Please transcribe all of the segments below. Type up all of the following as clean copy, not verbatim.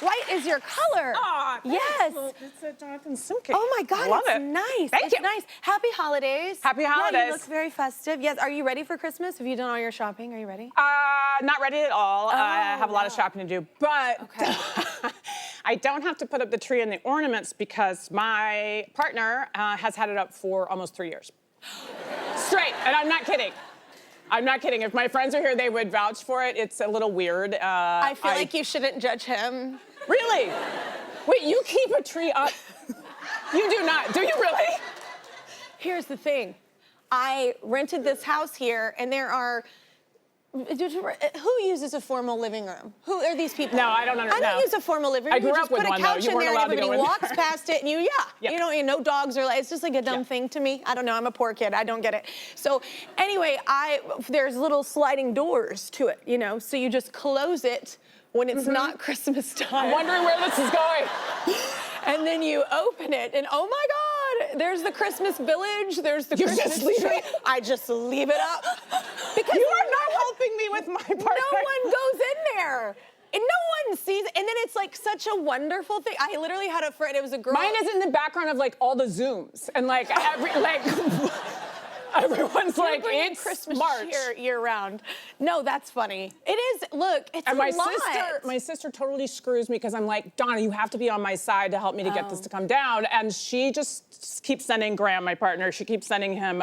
White is your color. Aw, yes. It's a Jonathan Simke. Oh my God, Love it's it. nice. Thank it's you. nice. Happy holidays. Happy Yeah, holidays. you look very festive. Yes, are you ready for Christmas? Have you done all your shopping? Are you ready? Not ready at all. I have a lot of no. shopping to do, but Okay. I don't have to put up the tree and the ornaments because my partner has had it up for almost 3 years. Straight, and I'm not kidding. I'm not kidding. If my friends are here, they would vouch for it. It's a little weird. I feel like you shouldn't judge him. Really? Wait, you keep a tree up? You do not. Do you really? Here's the thing. I rented this house here, and there are... Who uses a formal living room? Who are these people? No, I don't understand. I don't use a formal living room. I grew You up just with put a one, though. couch You in weren't there, and allowed to go everybody in. walks past it, and Yep. you don't, no dogs are like, it's just like a dumb thing to me. I don't know, I'm a poor kid, I don't get it. So anyway, there's little sliding doors to it, you know, so you just close it when it's not Christmas time. I'm wondering where this is going. And then you open it, and oh my God, there's the Christmas village, there's the Christmas just leave tree. it? I just leave it up. Because You are not helping me with my partner. no one goes in there. And no one sees it. And then it's like such a wonderful thing. I literally had a friend, it was a girl. Mine is in the background of like all the Zooms and like everyone's like, it's Christmas March. year round. No, that's funny. It is, look, it's And a lot. my sister totally screws me because I'm like, Donna, you have to be on my side to help me to get this to come down. And she just keeps sending Graham, my partner, she keeps sending him,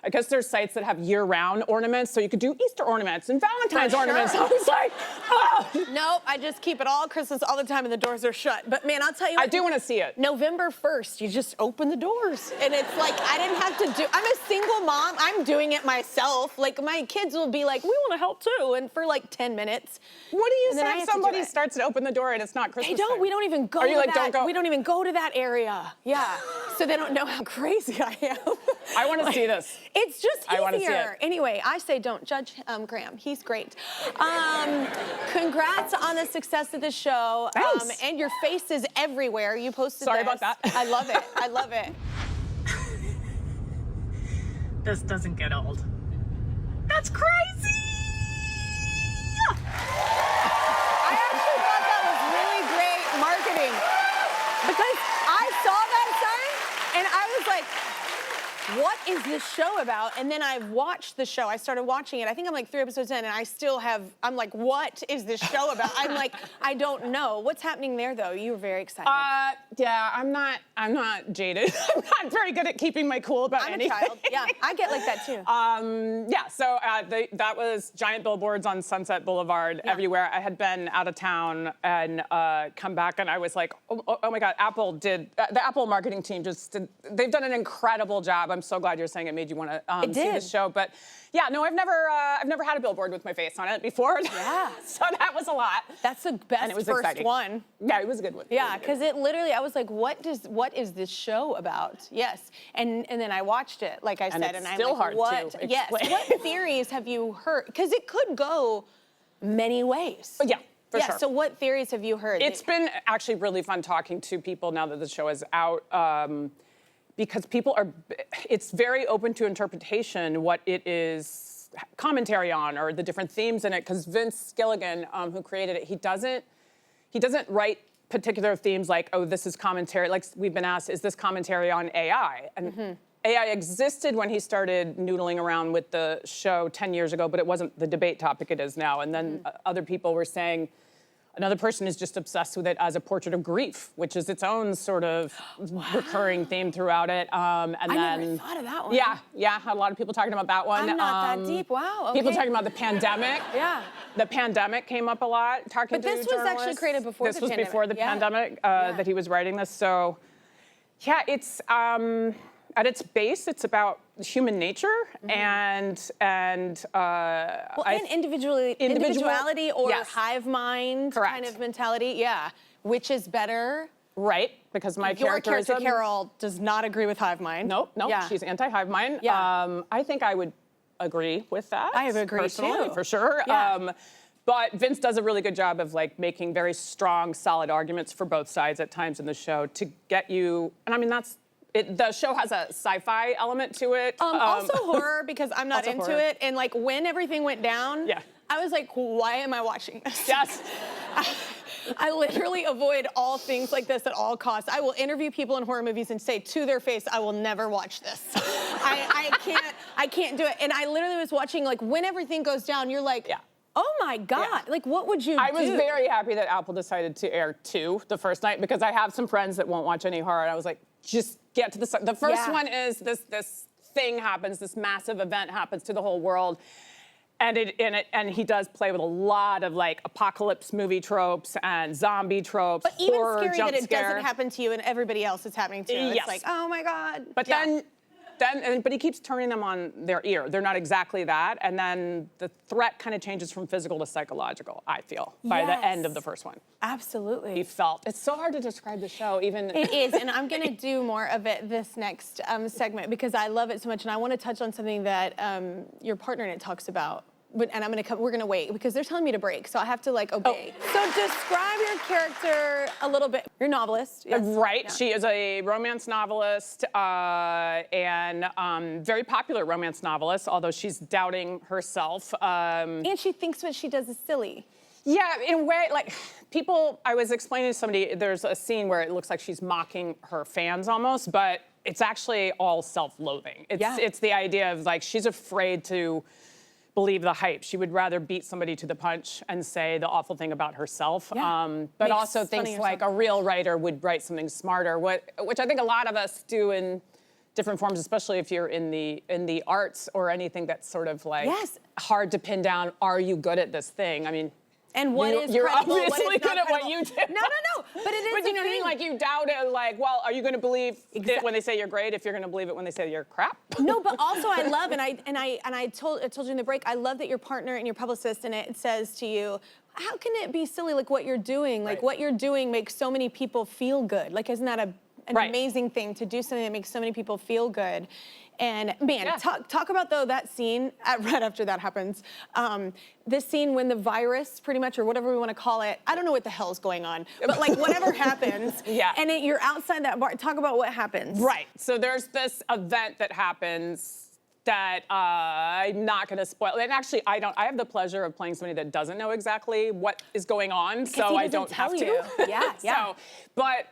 I guess there's sites that have year-round ornaments, so you could do Easter ornaments and Valentine's ornaments. I was like, oh. Nope, I just keep it all Christmas all the time and the doors are shut. But man, I'll tell you what. I do want to see it. November 1st, you just open the doors. And it's like, I didn't have to do, I'm a single mom, I'm doing it myself. Like my kids will be like, we want to help too. And for like 10 minutes. What do you And then I say have if to do somebody it. starts to open the door and it's not Christmas They don't, time? we don't even go Are you to like, that. don't go? We don't even go to that area. Yeah. So they don't know how crazy I am. I want to see this. It's just I wanna see easier. it. Anyway, I say don't judge Graham. He's great. Congrats on the success of the show. Thanks. And your face is everywhere. You posted Sorry this. about that. I love it. I love it. This doesn't get old. That's crazy! I actually thought that was really great marketing because I saw that sign and I was like, what is this show about? And then I watched the show. I started watching it. I think I'm like 3 episodes in and I still have, I'm like, what is this show about? I'm like, I don't know. What's happening there though? You were very excited. Yeah, I'm not jaded. I'm not very good at keeping my cool about I'm anything. a child. Yeah, I get like that too. Yeah, so that was giant billboards on Sunset Boulevard everywhere. I had been out of town and come back and I was like, oh my God, the Apple marketing team they've done an incredible job. I'm so glad you're saying it made you want to see this show. But yeah, no, I've never had a billboard with my face on it before. Yeah. So that was a lot. That's the best And it was first exciting. one. Yeah, it was a good one. Yeah, because it literally, I was like, what is this show about? Yes, and then I watched it, like I said, it's and I'm still like, hard what? to Yes, explain. what theories have you heard? Because it could go many ways. Yeah, for sure. So what theories have you heard? It's been actually really fun talking to people now that the show is out. Because it's very open to interpretation what it is commentary on or the different themes in it. Because Vince Gilligan, who created it, he doesn't write particular themes like, oh, this is commentary. Like we've been asked, is this commentary on AI? And AI existed when he started noodling around with the show 10 years ago, but it wasn't the debate topic it is now. And then other people were saying, another person is just obsessed with it as a portrait of grief, which is its own sort of recurring theme throughout it. And I never thought of that one. Yeah, had a lot of people talking about that one. I'm not that deep. Wow. Okay. People talking about the pandemic. Yeah. The pandemic came up a lot. Talking But to this was actually journalists. created before this the was pandemic. before the pandemic that he was writing this. So, yeah, it's at its base, it's about human nature and individuality or yes. hive mind Correct. kind of mentality. Yeah, which is better. Right, because my Your character characterism- Carol does not agree with hive mind. Nope, Yeah. she's anti-hive mind. Yeah. I think I would agree with that. I have agreed personally, too. for sure. Yeah. But Vince does a really good job of like making very strong, solid arguments for both sides at times in the show to get you. And I mean, the show has a sci-fi element to it. Also horror because I'm not Also into horror. it. And like when everything went down, Yeah. I was like, why am I watching this? Yes. I literally avoid all things like this at all costs. I will interview people in horror movies and say to their face, I will never watch this. I can't do it. And I literally was watching, like, when everything goes down, you're like, oh my God, like, what would you do? I was very happy that Apple decided to air 2 the first night, because I have some friends that won't watch any horror, and I was like, just get to the first one is this thing happens, this massive event happens to the whole world. And he does play with a lot of like apocalypse movie tropes and zombie tropes. But even horror, scary that it scare. doesn't happen to you and everybody else is happening to. Yes. It's like, oh my God. But but he keeps turning them on their ear. They're not exactly that. And then the threat kind of changes from physical to psychological, I feel, by the end of the first one. Absolutely. He felt. It's so hard to describe the show, even. It is, and I'm gonna do more of it this next segment because I love it so much, and I want to touch on something that your partner in it talks about. And we're gonna wait because they're telling me to break, so I have to like obey. Oh. So describe your character a little bit. You're a novelist, yes? Right, she is a romance novelist and very popular romance novelist, although she's doubting herself. And she thinks what she does is silly. Yeah, in a way, like I was explaining to somebody, there's a scene where it looks like she's mocking her fans almost, but it's actually all self-loathing. It's the idea of like, she's afraid to believe the hype. She would rather beat somebody to the punch and say the awful thing about herself. But also thinks like a real writer would write something smarter, which I think a lot of us do in different forms, especially if you're in the arts or anything that's sort of like hard to pin down. Are you good at this thing? I mean, and you're obviously good at what you do. No, but it is. But you know what I mean? Like you doubt it. Like, well, are you going to believe it when they say you're great if you're going to believe it when they say you're crap? No, but also I love, and I told you in the break, I love that your partner and your publicist in it says to you, how can it be silly? Like what you're doing, like what you're doing makes so many people feel good. Like isn't that an amazing thing to do something that makes so many people feel good? And man, talk about though that scene right after that happens. This scene when the virus, pretty much, or whatever we want to call it, I don't know what the hell's going on, but like whatever happens, and you're outside that bar. Talk about what happens. Right. So there's this event that happens that I'm not going to spoil. And actually, I have the pleasure of playing somebody that doesn't know exactly what is going on, so I don't have to. Yeah. But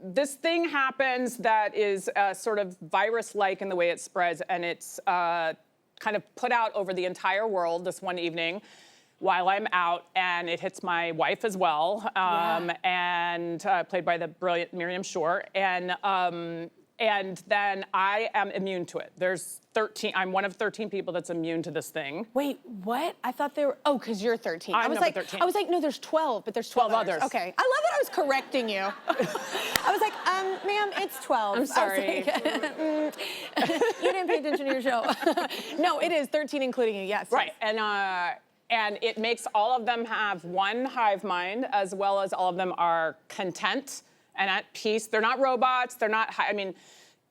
this thing happens that is sort of virus-like in the way it spreads, and it's kind of put out over the entire world this one evening while I'm out, and it hits my wife as well, and played by the brilliant Miriam Shore, and then I am immune to it. There's 13, I'm one of 13 people that's immune to this thing. Wait, what? I thought they were, because you're 13. I'm number 13. I was like, no, there's 12, but there's 12 others. Okay, I love that I was correcting you. I was like, ma'am, it's 12. I'm sorry. Like, you didn't pay attention to your show. No, it is 13 including you, yes. Right, and it makes all of them have one hive mind, as well as all of them are content and at peace. They're not robots, they're not, I mean,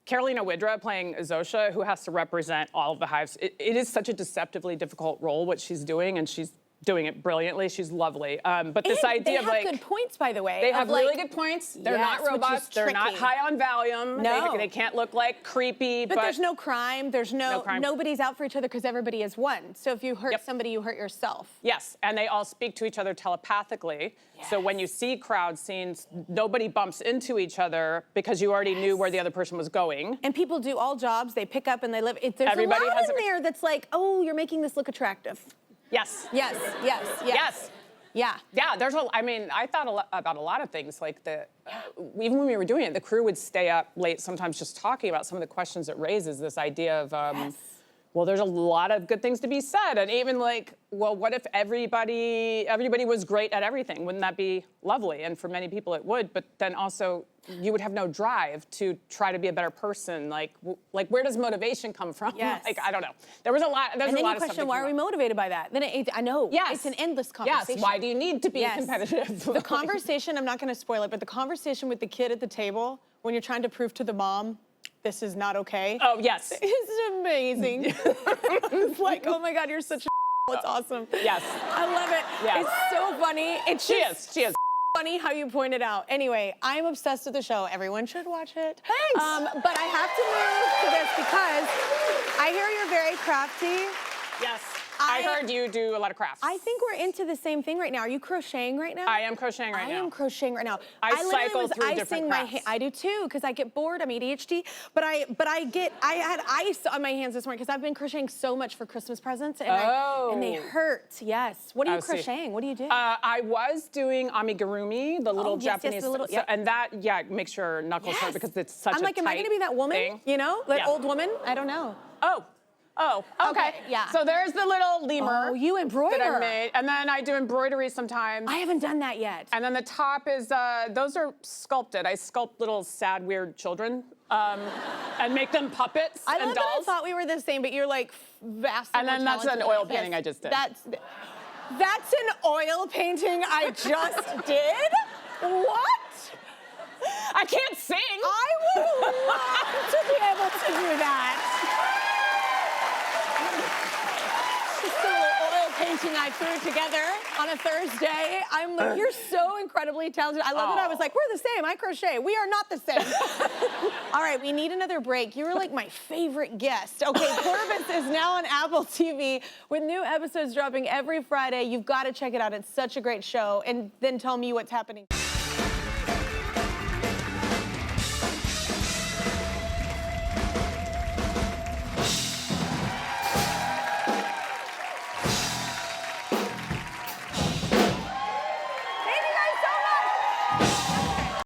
Carolina Widra playing Zosha, who has to represent all of the hives. It is such a deceptively difficult role, what she's doing, and she's doing it brilliantly. She's lovely. But this idea of like— they have good points, by the way. They have really good points. They're not robots. They're not high on Valium. No. They can't look like creepy. But there's no crime. There's nobody's out for each other because everybody is one. So if you hurt somebody, you hurt yourself. Yes, and they all speak to each other telepathically. So when you see crowd scenes, nobody bumps into each other because you already knew where the other person was going. And people do all jobs. They pick up and they live. There's everybody a lot in there that's like, oh, you're making this look attractive. Yes. Yes. Yeah. Yeah, I mean, I thought about a lot of things, like even when we were doing it, the crew would stay up late sometimes just talking about some of the questions it raises, this idea of, well, there's a lot of good things to be said, and even like, well, what if everybody was great at everything? Wouldn't that be lovely? And for many people it would, but then also you would have no drive to try to be a better person. Like where does motivation come from? Yes. Like, I don't know. There's a lot of stuff. And then you question, why are we motivated by that? Then I know, it's an endless conversation. Yes, why do you need to be competitive? The conversation, I'm not gonna spoil it, but the conversation with the kid at the table when you're trying to prove to the mom, this is not okay. Oh, yes. It's amazing. It's like, oh my God, you're such a it's awesome. Yes. I love it. Yes. It's so funny. She is. Funny how you pointed out. Anyway, I'm obsessed with the show. Everyone should watch it. Thanks. But I have to move to this because I hear you're very crafty. Yes. I heard you do a lot of crafts. I think we're into the same thing right now. Are you crocheting right now? I am crocheting right now. I am crocheting right now. I cycle through different icing crafts. I do too, because I get bored. I'm ADHD, but I had ice on my hands this morning because I've been crocheting so much for Christmas presents, and and they hurt. Yes. What are you crocheting? What do you do? I was doing amigurumi, the little Japanese, the little, and that makes your knuckles hurt because it's such I'm a like, am I tight gonna be that woman? thing. You know, that Yeah. old woman? I don't know. Oh, okay. Yeah. So there's the little lemur. Oh, you embroider. That I made, and then I do embroidery sometimes. I haven't done that yet. And then the top is, those are sculpted. I sculpt little sad, weird children and make them puppets I and love that I dolls. thought we were the same, but you're like vastly And then more that's an talented. oil painting I just did. That's an oil painting I just did? What? I can't sing. I would love to be able to do that. Just a little oil painting I threw together on a Thursday. I'm like, you're so incredibly talented. I love that I was like, we're the same. I crochet. We are not the same. All right, we need another break. You were like my favorite guest. Okay, Pluribus is now on Apple TV with new episodes dropping every Friday. You've got to check it out. It's such a great show. And then tell me what's happening.